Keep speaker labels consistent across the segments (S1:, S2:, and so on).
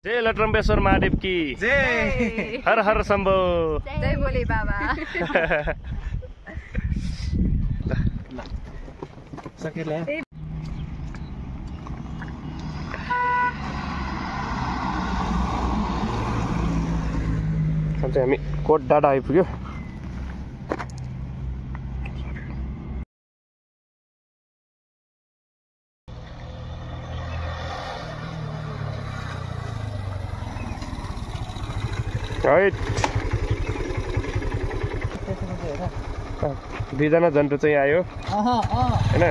S1: जय लटरम्बेश्वर महादेव की
S2: जय।
S1: हर हर शम्भो।
S3: जय बोले बाबा।
S2: सकेला
S1: हामी कोट डाँडा आइपुग्यो। दुईजना जन्टु चाहिँ आयो होइन।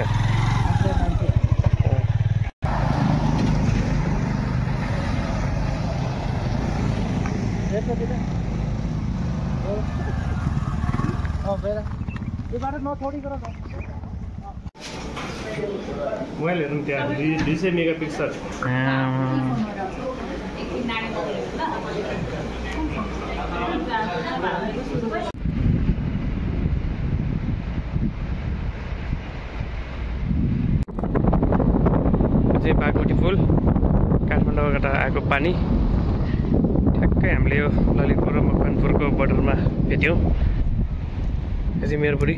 S1: मोबाइल हेर्नु त्यहाँ 200 मेगापिक्सल। चाहिँ बागमती पुल काठमाडौँबाट आएको पानी ठ्याक्कै हामीले यो ललितपुर र मकवानपुरको बोर्डरमा भेट्यौँ। यो चाहिँ मेरो बुढी।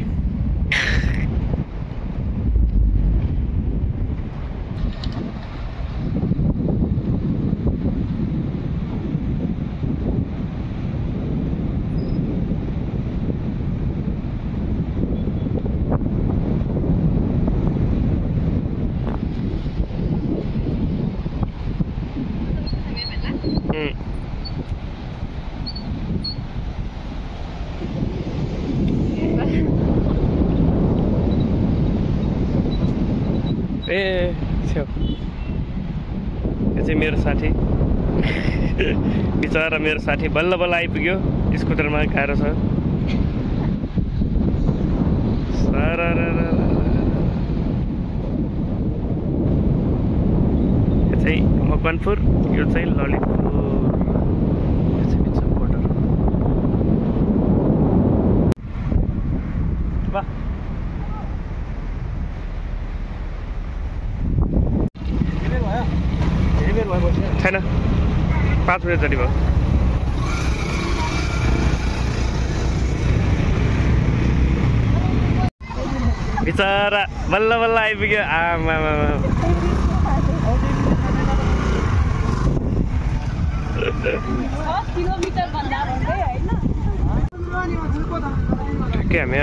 S1: ए छेउ यो चाहिँ मेरो साथी बिचरा मेरो साथी बल्ल बल्ल आइपुग्यो। स्कुटरमा गाह्रो छ। यो चाहिँ मकवानपुर, यो चाहिँ ललितपुर। यो चाहिँ बिच बोर्डर। वाह छैन 5 मिनट जति भयो। बिचरा बल्ल बल्ल आइपुग्यो। आमा ठ्याक्कै हामी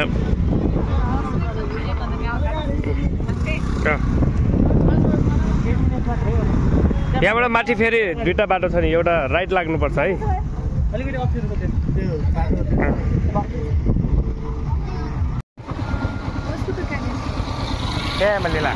S1: यहाँबाट माथि फेरि दुईटा बाटो छ नि, एउटा राइट लाग्नुपर्छ है। ए मलिला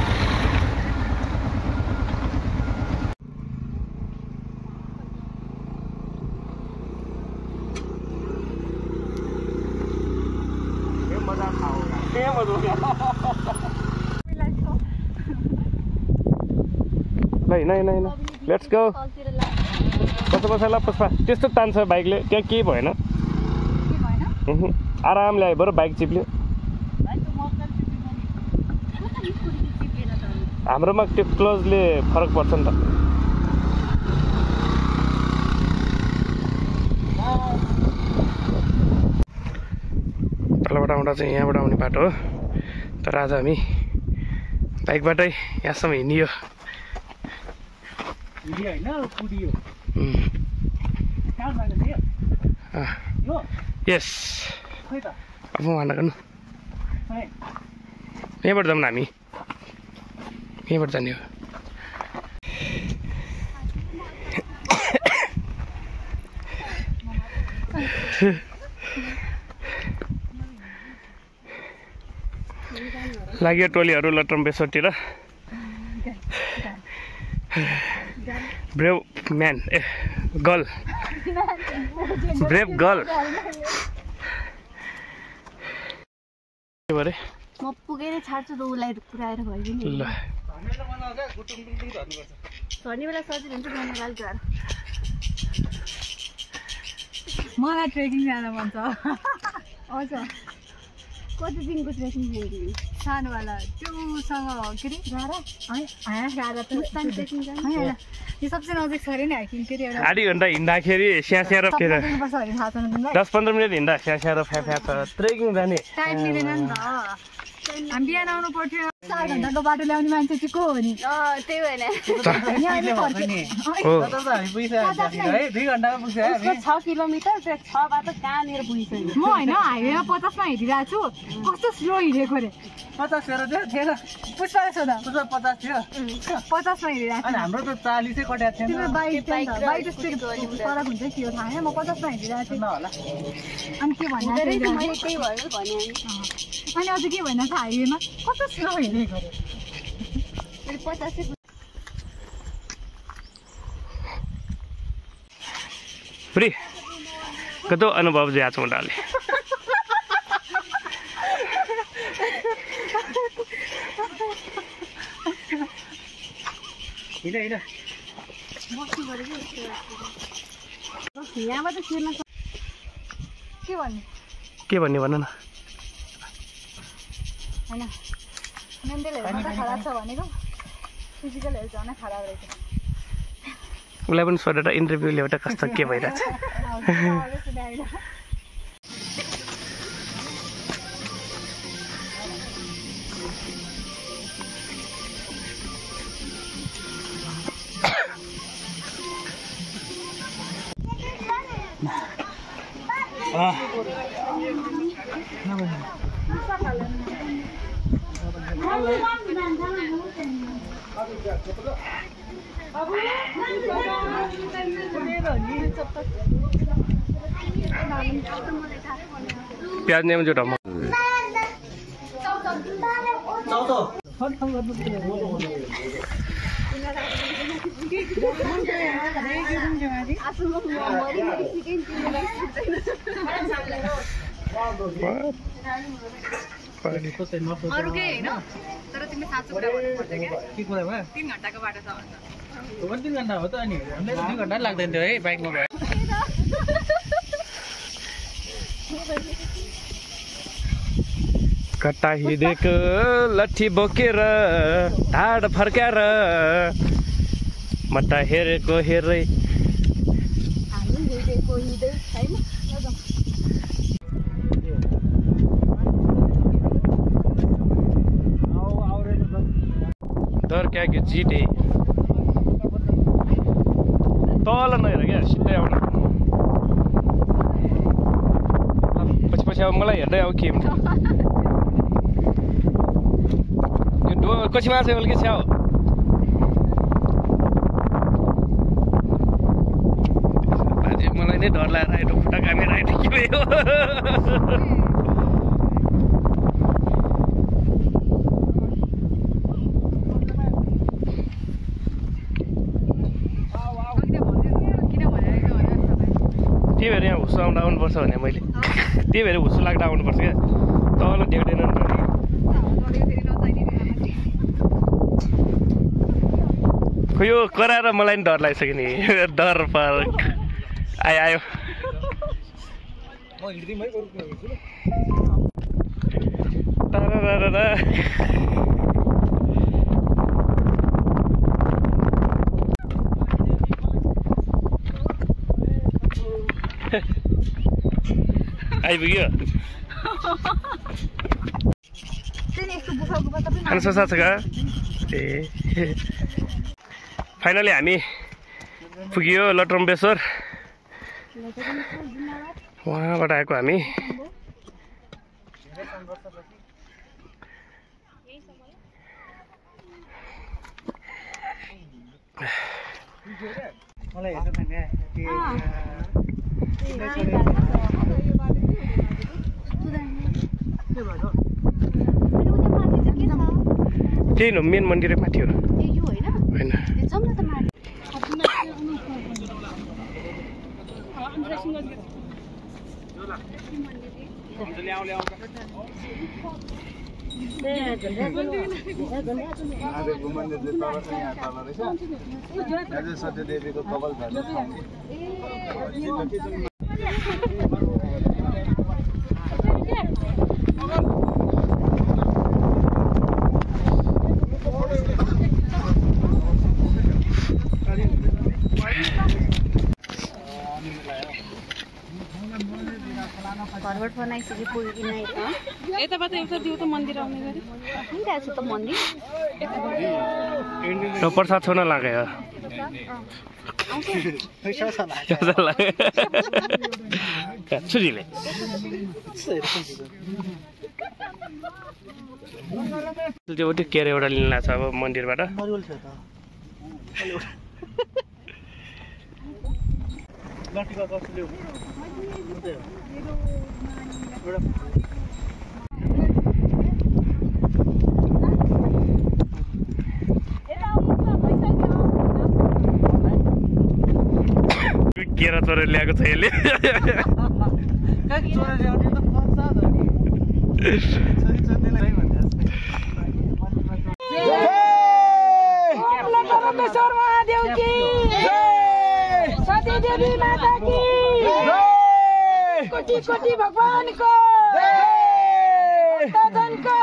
S1: ल लेट्स गो। बस ल पुष्पा, त्यस्तो तान्छ बाइकले, त्यहाँ केही भएन। आरामले आयो, बरु बाइक चिप्ल्यो। हाम्रोमा त्यो क्लोजले फरक पर्छ नि त। तलबाट आउँदा चाहिँ यहाँबाट आउने बाटो हो, तर आज हामी बाइकबाटै यहाँसम्म हिँडियो। यस अब भन्न गर्नु यहाँबाट जाऊँ न, हामी यहाँबाट जाने हो। लाग्यो टोलीहरू लटरम्बेश्वरतिर। Brave man a girl, brave girl. के भरे
S3: म पुगेर छाड्छु त उसलाई पुऱ्याएर भयो नि।
S1: ल
S3: झर्ने बेला सजिलो हुन्छ, जाने बेला गाह्रो।
S4: मलाई ट्रेकिङ जान मन छ।
S3: हजुर कति दिनको ट्रेकिङ जाने?
S4: सानोवाला त्योसँग के अरे गाह्रो है गाह्रो त
S3: मुस्ताङ ट्रेकिङ जाने।
S4: यो सबसे नजिक छ अरे नि हाइकिङ फेरि एउटा
S1: आधी घन्टा हिँड्दाखेरि स्यास्या र फेर
S4: पर्छ भने थाहा छैन तिमीलाई
S1: 10-15 मिनट हिँड्दा स्यास्या र फ्याफ्या छ ट्रेकिङ जाने
S4: टाइम मिलेन नि त हामी बिहान आउनु पर्थ्यो 4 घण्टाको बाटो ल्याउने मान्छे चाहिँ को हो नि
S3: त्यही भएन
S1: हो
S2: हामी पुगिसक्यो है 2 घण्टामा पुग्छ हामी
S3: 6 किलोमिटर त्यो 6 बाटो कहाँनिर पुगिसक्यो
S4: म होइन हाइवेमा 50 मा हिँडिरहेको छु कस्तो स्लो हिँडेको रे
S2: 50 थियो थिएन
S4: पुष्पाले सोध
S2: 50 थियो
S4: 50 मा हिँडिरहेको
S2: अनि हाम्रो त 40 चाहिँ कट्या थिएन
S4: तिम्रो बाइक स्पिड फरक हुन्छ के हो थाहा छैन म 50 मा हिँडिरहेको थिएँ
S2: होला
S4: अनि के भन्नु
S3: मैले त्यही भएर भने
S4: अनि अझ के भन्न छ हाइवेमा कस्तो स्लो हिँडेको रे
S3: मैले 50
S1: फ्री कतो अनुभव जे आछ मुडाले
S2: हिँड
S3: यहाँबाट छिर्न
S1: के भन्ने भन न
S4: हैन मेन्टल हेल्थ खराब छ भनेको फिजिकल हेल्थ झन् खराब रहेछ
S1: उसलाई पनि सोधेर इन्टरभ्यू ल्याउँदा कस्तो के भइरहेछ प्याज नेम जो ढम
S4: अरु के हैन तर तिमीले साँचो कुरा भन्नु पर्छ
S2: के कुरा भयो
S4: 3 घण्टाको बाटो छ भन्छ
S2: 3 घण्टा हो त अनि हामीलाई 2 घण्टा लाग्दैन थियो है बाइकमा गयो
S1: कट्टा हिँडेको लट्ठी बोकेर ढाड फर्काएर मट्टा हेरेको हेरै
S3: हामी हिँडेको हिँड्दै हैन
S1: डर क्या कि जिटे तल नहेर क्या सिधै आउनु पछि अब मलाई हेर्दै अब के हुन्छ यो कति माछा बेलुकी छ्याउ बाजे मलाई नै डर लागेर आइटो खुट्टा कामेर आइटो के भयो त्यही भएर यहाँ हुस्सु आउनुपर्छ भने मैले त्यही भएर हुस्सु लाग्दा आउनुपर्छ क्या तल देख्दैन नि खो यो कराएर मलाई नि डर लागिसक्यो नि डर फरक आयो
S2: म हिँड्दिमै गरौँ
S1: आइपुग्यो खान ससा छ का ए फाइनली हामी पुग्यो लटरम्बेश्वर वहाँबाट आएको हामी
S2: मलाई हेर्नु
S1: त्यही हो मेन मन्दिरै माथि हो होइन
S2: सत्यदेवीको कपाल
S3: घरबाट बनाइसके पुग्यो कि नै
S4: यताबाट एउटा दियो त मन्दिर आउने गरी
S3: त्यहाँ छ त मन्दिर
S1: तो प्रसाद छोड्न लाग्यो छुरीले त्यो केरा एउटा लिन लाग्छ अब मन्दिरबाट केरा चोरेर ल्याएको छ यसले
S4: देवी माता की कोटि कोटि भगवान को दादन को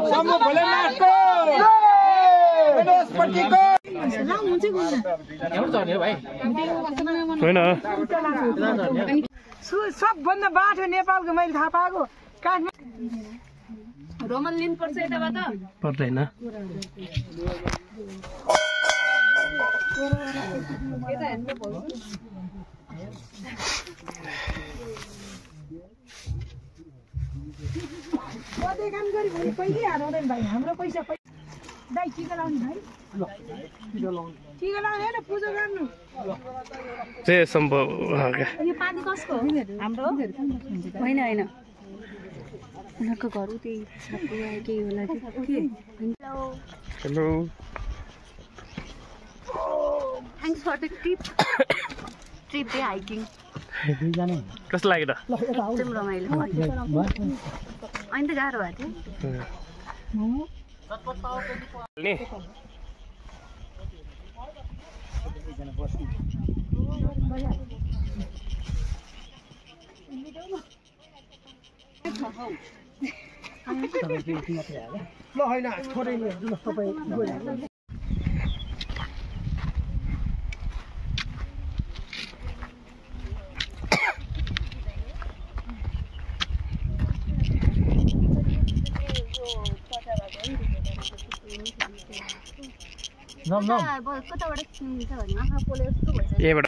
S4: शंभु भोलेनाथ को गणेशपति को
S1: होइन
S4: सबभन्दा बाठो नेपालको मैले थाहा पाएको
S3: रोमन लिनु पर्छ यताबाट
S1: पर्दैन
S4: काम गरी भने कहिले हाराउँदैन भाइ हाम्रो पैसा दाइ टिका लाउने भाइ टिका लाउने होइन पूजा गर्नु
S1: जय शम्भु
S3: यो पानी कसको हाम्रो होइन होइन उनीहरूको घर उतै छापु केही होला कि
S1: hello
S3: thanks for the trip day hiking
S1: कस्तो लाग्यो त
S3: एकदम रमाइलो अनि त गाह्रो भएको
S1: नि
S2: ल होइन थोरै हेर्नु तपाईँ
S3: कताबाट किन्छ भने आँखा पोले जस्तो भइसक्यो
S1: यहीँबाट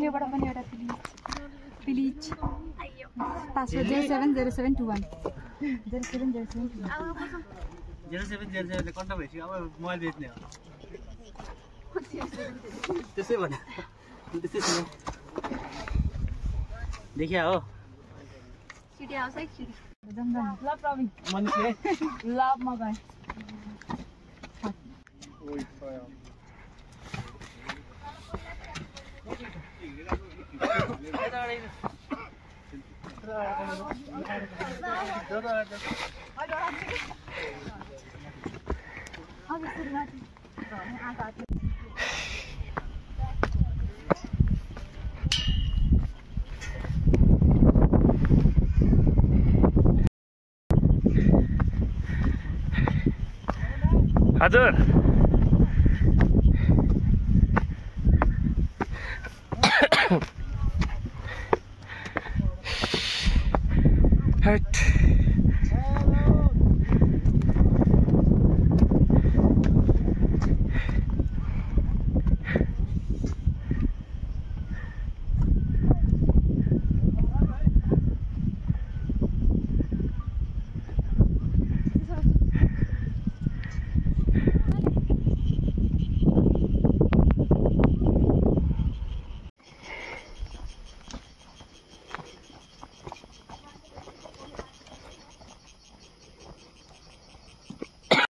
S4: योबाट पनि एउटा प्लिज पासवर्ड 070721
S2: 0707 कन्ट भइसक्यो अब मोबाइल बेच्ने हो त्यसै भने त्यसै देखिया हो
S3: सिटी आउँछ है सिटी
S4: ल प्रवीण
S2: मान्छे
S4: ल म गएँ
S1: हजुर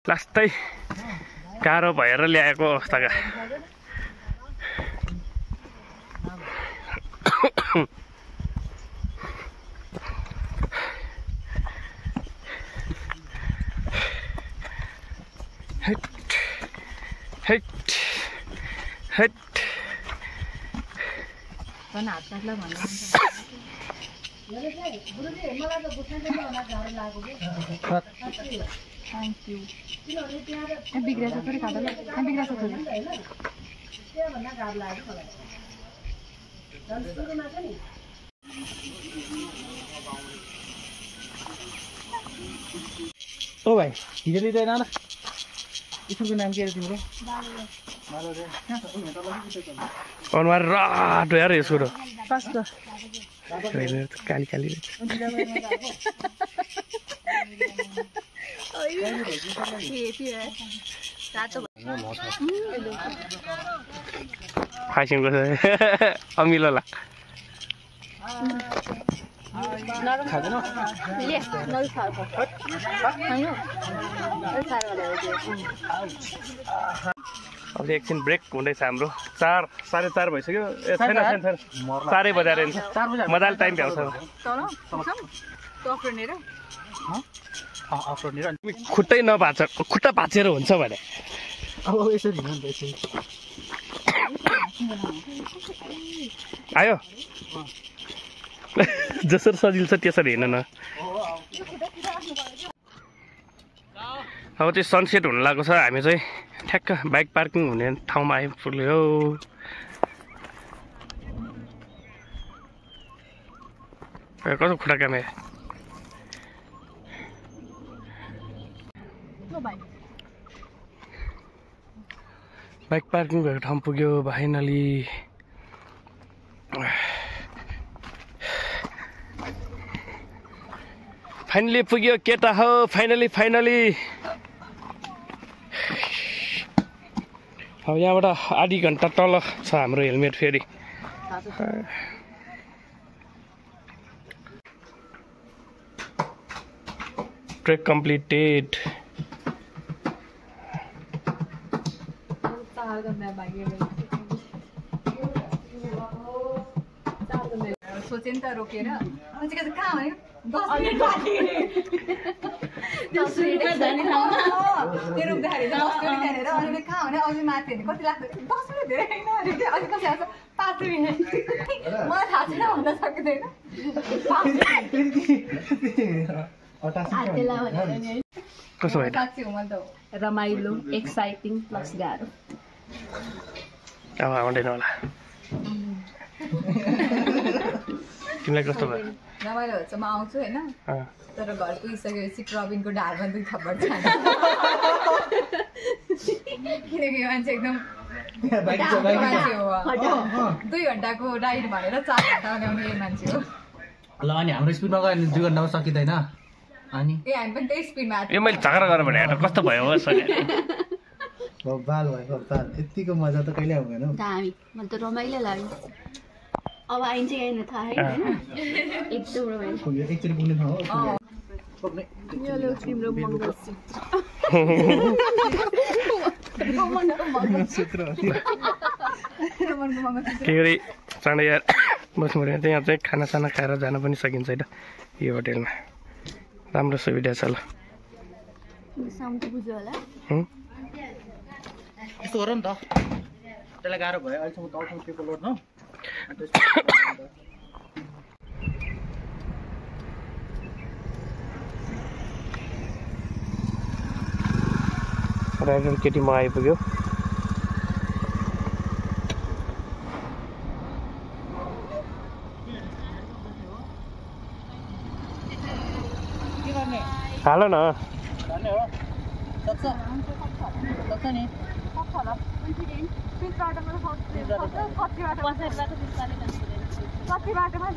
S1: लास्टै गाह्रो भएर ल्याएको अवस्थाका
S3: थ्याङ्क यू बिग्रेछ थोरै खाँदा बिग्रेछ थोरै
S2: ओ भाइ हिजो लिँदैन ल स्कुलको नाम के अरे तिम्रो
S1: अनुहार रातो यार यसको र
S3: कस्तो
S1: काली काली खाइसिमको अमिलो ला अब एकछिन ब्रेक हुँदैछ हाम्रो 4:30 भइसक्यो ए छैन 4 बजाएर मजाले टाइम भ्याउँछ खुट्टै नभाँच खुट्टा भाँचेर हुन्छ भने
S2: अब यसरी हिँड्नु यसरी
S1: आयो जसरी सजिलो छ त्यसरी हिँड्न न अब त्यो सनसेट हुन लागेको छ हामी चाहिँ ठ्याक्क बाइक पार्किङ हुने ठाउँमा आइपुग्यो कस्तो खुट्टा कामे बाइक पार्किङ भएको ठाउँ पुग्यो फाइनली पुग्यो केटा हो फाइनली अब यहाँबाट आधी घन्टा तल छ हाम्रो हेलमेट फेरि ट्रेक कम्प्लिटेड
S3: सोचे नि त रोकेर कहाँ भने 10 मिनट त्यो रोक्दाखेरि 10 मिनट त्यहाँनिर अनि कहाँ भने अघि माथि भने कति लाग्छ 10 मिनट धेरै होइन अरे अझै कति आउँछ 5 मिनट मलाई थाहा छैन भन्न सक्दैन
S1: कसो भयो
S3: रमाइलो एक्साइटिङ प्लस गाह्रो
S1: अब आउँदैन होला तिमीलाई कस्तो भयो
S3: रमाइलो हुन्छ म आउँछु होइन तर घर पुगिसकेपछि प्रवीणको ढाडमा 2 थप्पड छ किनकि मान्छे एकदम मान्छे हो 2 घन्टाको राइड भनेर 4 घन्टा ल्याउने मान्छे हो
S2: ल अनि हाम्रो स्पिडमा गयो भने 2 घन्टामा सकिँदैन अनि
S3: ए हामी पनि त्यही स्पिडमा
S1: यो मैले झगडा गरेँ भने हेर कस्तो भयो हो
S2: बाल भयो बाल यतिको मजा त कहिले आउँदैन
S3: हामी मलाई त रमाइलो लाग्यो अब आइन्छ आइन थाहा है हैन एकदम रमाइलो
S2: एकचोटि पुग्ने ठाउँ हो
S3: यो लो तिम्रो
S2: मङ्गलसूत्र
S1: फेरि चाँडै यार बस्नु पऱ्यो यहाँ चाहिँ खानासाना खाएर जान पनि सकिन्छ होइन यो होटेलमा राम्रो सुविधा छ ल
S3: साउन्ड बुझ्यो होला
S2: यस्तो गर नि त त्यसलाई गाह्रो भयो अहिलेसम्म तलसम्म पेपर लोड न
S1: राइडर केटी म आइपुग्यो हाल न
S3: कति बाटोमा